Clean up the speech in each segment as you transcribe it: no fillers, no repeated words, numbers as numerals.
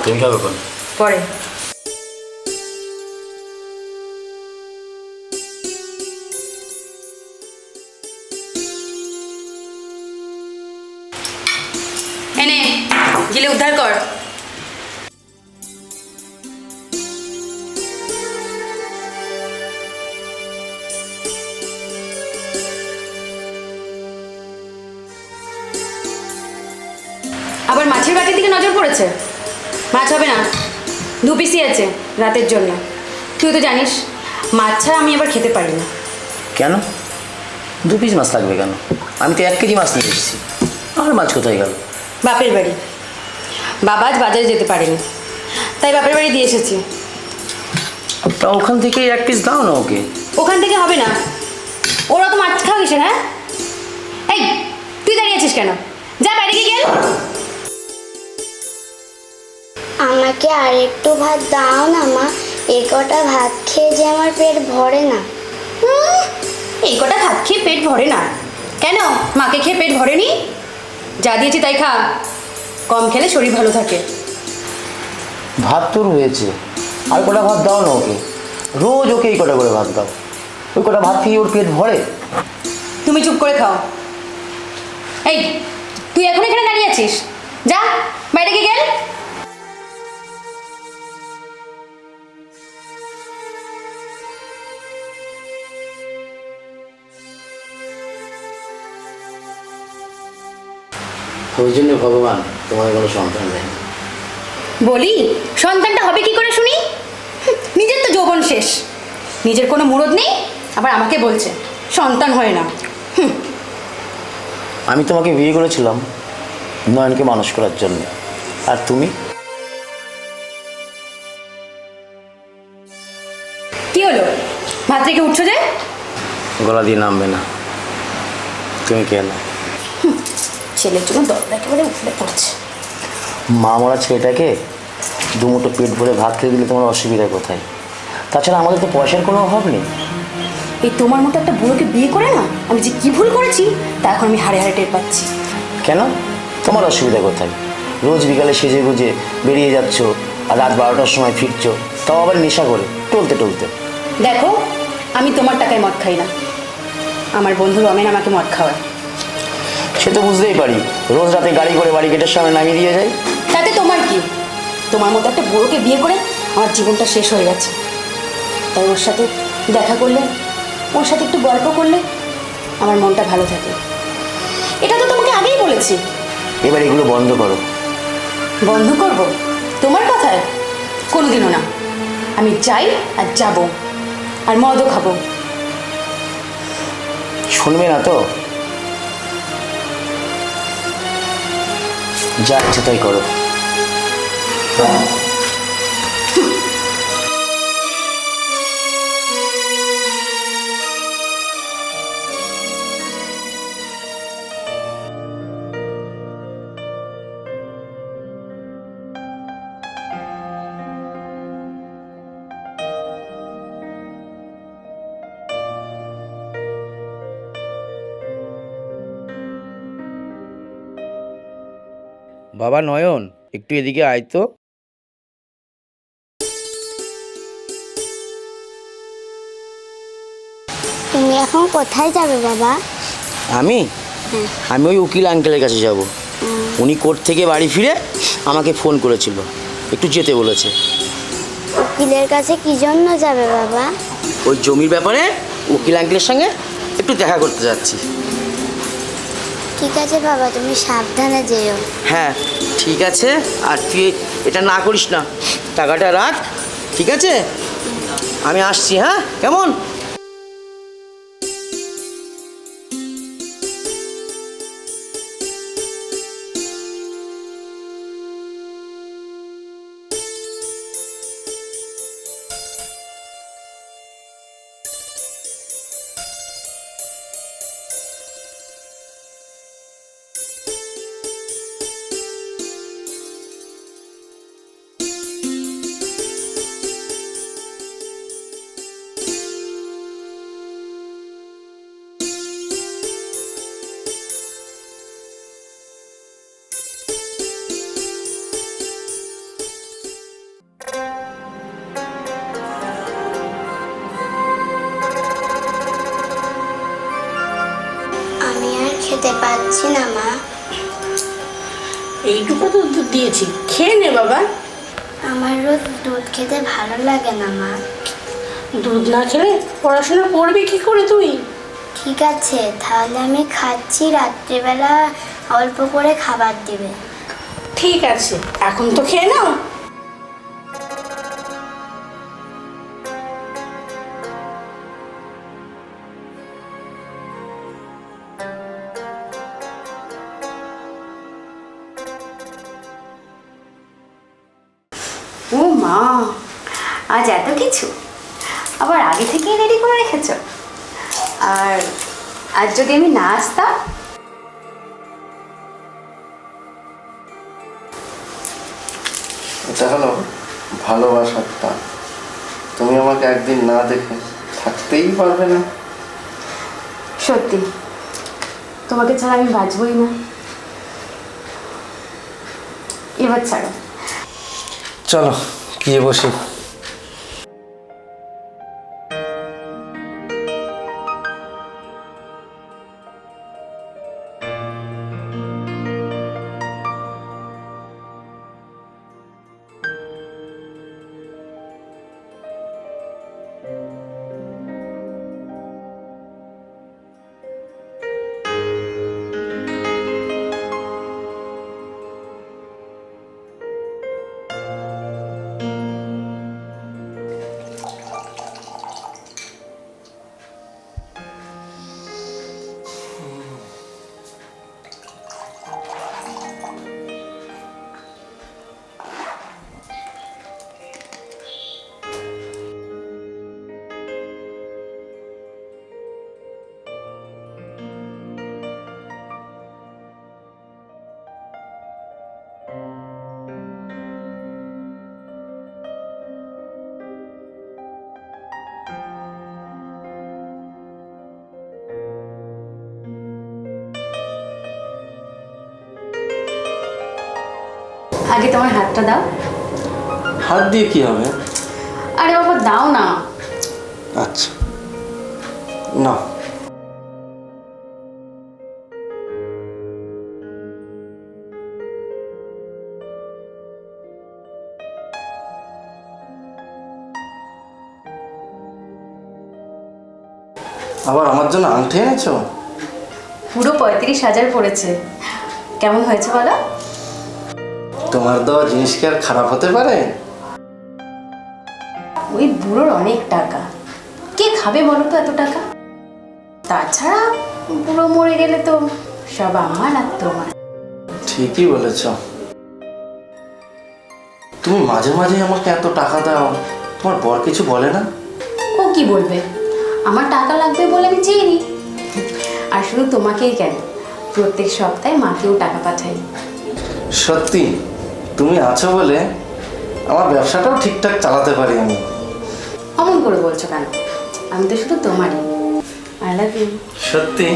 তুমি খাবে কোন? পরে। এনে গিলে উদ্ধার কর। আবার মাছের বাটির দিকে নজর পড়েছে। মাছ হবে না, 2 পিসই আছে রাতের জন্য। তুই তো জানিস মাছ ছাড়া আমি আবার খেতে পারি না। কেন 2 পিস মাছ লাগবে কেন? আমি তো 1 কেজি মাছ নিয়ে এসেছি। আর মাছ কোথায় গেল? বাপের বাড়ি। বাবা আজ বাজারে যেতে পারেনি, তাই বাপের বাড়ি দিয়ে এসেছি। তা ওখান থেকে 1 পিস দাও না ওকে। ওখান থেকে হবে না, ওরা তো মাছ খাওয়া কিসে? হ্যাঁ, এই তুই দাঁড়িয়ে আছিস কেন? যা বাইরে গিয়ে গেল। আমাকে আর একটু ভাত দাও না মা, এই কটা ভাত খেয়ে যে আমার পেট ভরে না। এই কটা ভাত খেয়ে পেট ভরে না কেন? মাকে খেয়ে পেট ভরেনি? যা দিয়েছি তাই খা, কম খেলে শরীর ভালো থাকে। ভাত তোর হয়েছে, আর কটা ভাত দাও না ওকে। রোজ ওকে এই কটা করে ভাত দাও। ওই কটা ভাত খেয়ে ওর পেট ভরে? তুমি চুপ করে খাও। এই তুই এখন এখানে দাঁড়িয়ে আছিস, যা বাইরে গিয়ে গেল। ওই জন্য ভগবান তোমার কোনো সন্তান দেয়। বলি সন্তানটা হবে কি করে শুনি? নিজের তো যৌবন শেষ, নিজের কোনো মুরদ নেই, আবার আমাকে বলছে সন্তান হয় না। আমি তোমাকে বিয়ে করেছিলাম নয়নকে মানুষ করার জন্য, আর তুমি? কি হলো, ভাত রেখে উঠছো যে? গলা দিয়ে নামবে না। তুমি কে না? ছেলের জন্য দরজা একেবারে উঠলে পড়ছে। মা মরা ছেলেটাকে 2 মুঠো পেট ভরে ভাত খেয়ে দিলে তোমার অসুবিধা কোথায়? তাছাড়া আমাদের তো পয়সার কোনো অভাব নেই। এই তোমার মতো একটা বুড়োকে বিয়ে করে না আমি যে কি ভুল করেছি তা এখন আমি হাড়ে হাড়ে টের পাচ্ছি। কেন তোমার অসুবিধা কোথায়? রোজ বিকালে সেজে গুজে বেরিয়ে যাচ্ছ, আর রাত 12টার সময় ফিরছো, তাও আবার নেশা করে টলতে টলতে। দেখো আমি তোমার টাকায় মদ খাই না, আমার বন্ধু রমেন আমাকে মদ খাওয়ায়। সে তো বুঝতেই পারি, রোজ রাতে গাড়ি করে বাড়ি গেটের সামনে নামিয়ে দিয়ে যায়। তাতে তোমার কি? তোমার মতো একটা বুড়োকে বিয়ে করে আমার জীবনটা শেষ হয়ে গেছে। তাই ওর সাথে দেখা করলে, ওর সাথে একটু গল্প করলে আমার মনটা ভালো থাকে। এটা তো তোমাকে আগেই বলেছি। এবার এগুলো বন্ধ করো। বন্ধ করব তোমার কথায়? কোনোদিনও না। আমি যাই আর যাব, আর মদও খাবো। শুনবে না তো? যা ইচ্ছে তাই করো। বাবা নয়ন, একটু এদিকে আয় তো। তুমি এখন কোথায় যাবে বাবা? আমি আমি ওই উকিল আঙ্কেলের কাছে যাব। উনি কোর্ট থেকে বাড়ি ফিরে আমাকে ফোন করেছিল, একটু যেতে বলেছে। উকিলের কাছে কি জন্য যাবে বাবা? ওই জমির ব্যাপারে উকিল আঙ্কেলের সঙ্গে একটু দেখা করতে যাচ্ছি। ঠিক আছে বাবা, তুমি সাবধানে যেও। হ্যাঁ ঠিক আছে, আর তুই এটা না করিস না, টাকাটা রাখ, ঠিক আছে? আমি আসছি, হ্যাঁ কেমন? খেতে পাচ্ছি না মা। এইটুকু তো দুধ দিয়েছি, খেয়ে নে বাবা। আমার রোজ দুধ খেতে ভালো লাগে না মা। দুধ না খেলে পড়াশোনা করবি কি করে তুই? ঠিক আছে, তাহলে আমি খাচ্ছি, রাত্রিবেলা অল্প করে খাবার দিবে। ঠিক আছে, এখন তো খেয়ে নাও। ও মা, আজ এত কিছু আবার আগে থেকেই রেডি করে রেখেছ। আর আজ যদি আমি না আসতাম? এটা হলো ভালোবাসার টান। তুমি আমাকে একদিন না দেখে থাকতেই পারবে না। সত্যি, তোমাকে ছাড়া আমি বাঁচবই না। এবার ছাড়ো। চলো গিয়ে বসি। আগে তোমার হাতটা দাও। হাত দিয়ে কি হবে? আরে বাবা দাও না। আচ্ছা না। আবার আমার জন্য আংটি এনেছো? পুরো 35,000 পড়েছে। কেমন হয়েছে বলো? তোমার দেওয়া জিনিস কি আর খারাপ হতে পারে? ওই বুড়োর অনেক টাকা, কে খাবে বলো তো এত টাকা? তাছাড়া বুড়ো মরে গেলে তো সব আমার আর তোমার। ঠিকই বলেছ। তুমি মাঝে মাঝে আমাকে এত টাকা দাও, তোমার বর কিছু বলে না? ও কি বলবে? আমার টাকা লাগবে বলে আমি চেয়ে নিই। আর শুধু তোমাকেই কেন, প্রত্যেক সপ্তাহে মাকেও টাকা পাঠাই। সত্যি তুমি আছো বলে আমার ব্যবসাটাও ঠিকঠাক চালাতে পারি আমি। অমন করে বলছো কেন? আমি তো শুধু তোমারই। I love you. সত্যি?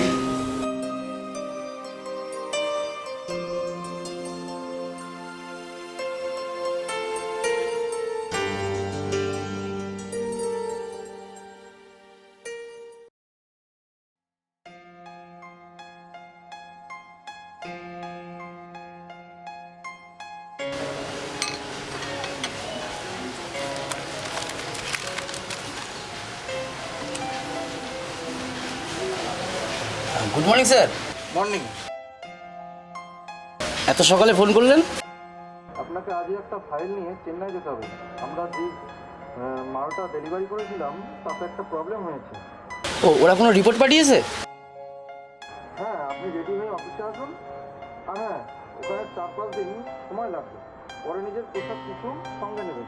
Good morning sir. মর্নিং। এত সকালে ফোন করলেন? আপনাকে আজই একটা ফাইল নিয়ে চেন্নাই যেতে হবে। আমরা যে মালটা ডেলিভারি করেছিলাম তাতে একটা প্রবলেম হয়েছে। ও, ওরা কোনো রিপোর্ট পাঠিয়েছে? হ্যাঁ, আপনি রেডি হয়ে অফিসে আসুন। আর হ্যাঁ, ওখানে 4-5 দিন সময় লাগবে। পরে নিজের পোশাক কিছু সঙ্গে নেবেন।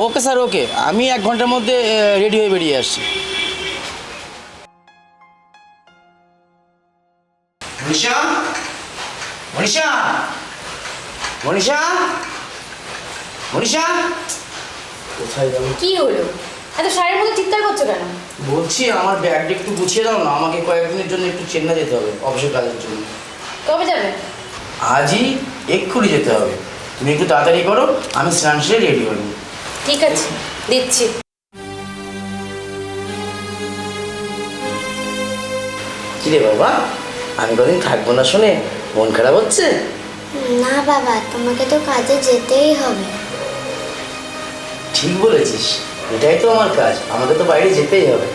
ওকে স্যার, ওকে। আমি 1 ঘন্টার মধ্যে রেডি হয়ে বেরিয়ে আসছি। মনীষা, মনীষা, মনীষা, মনীষা, কোথায় যাবো? কি হলো? এত শাড়ির মধ্যে চিৎকার করছো কেন? বলছি আমার ব্যাগটা একটু গুছিয়ে দাও না, আমাকে কয়েকদিনের জন্য একটু চেন্নাই যেতে হবে অফিসের কাজের জন্য। কবে যাবে? আজই এক্ষুনি যেতে হবে। তুমি একটু তাড়াতাড়ি করো, আমি স্নান সেরে রেডি হই। ঠিক আছে, দিচ্ছি। কিরে বাবা, আমি কদিন থাকবো না শুনে মন খারাপ হচ্ছে? না বাবা, তোমাকে তো কাজে যেতেই হবে। ঠিক বলেছিস, এটাই তো আমার কাজ, আমাকে তো বাইরে যেতেই হবে।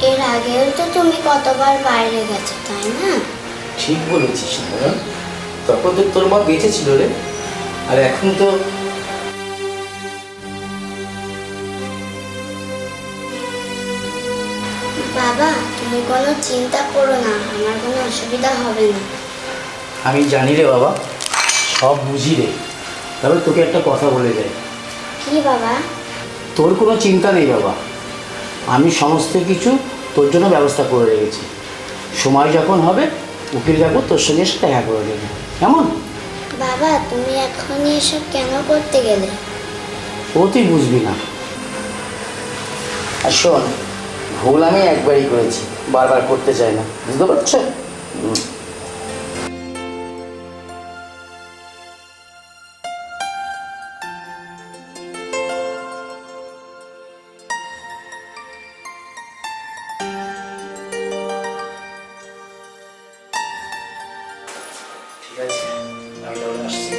এর আগেও তো তুমি কতবার বাইরে গেছো, তাই না? ঠিক বলেছিস না, তখন তো তোর মা বেঁচে ছিল রে, আর এখন তো বাবা, তুমি কোনো চিন্তা করো না, আমার কোনো অসুবিধা হবে না। আমি জানি রে বাবা, সব বুঝি রে। তবে তোকে একটা কথা বলে যাই, কি বাবা? তোর কোনো চিন্তা নেই বাবা, আমি সমস্ত কিছু তোর জন্য ব্যবস্থা করে রেখেছি। সময় যখন হবে উকিল কাকু তোর সঙ্গে এসে দেখা করে দেবে, কেমন? বাবা, তুমি এখনই এসব কেন করতে গেলে? ও তুই বুঝবি না। আর শোন, ভুল আমি একবারই করেছি, বারবার করতে চাই না, বুঝতে পারছো? ঠিক আছে, আমি তাহলে আসছি।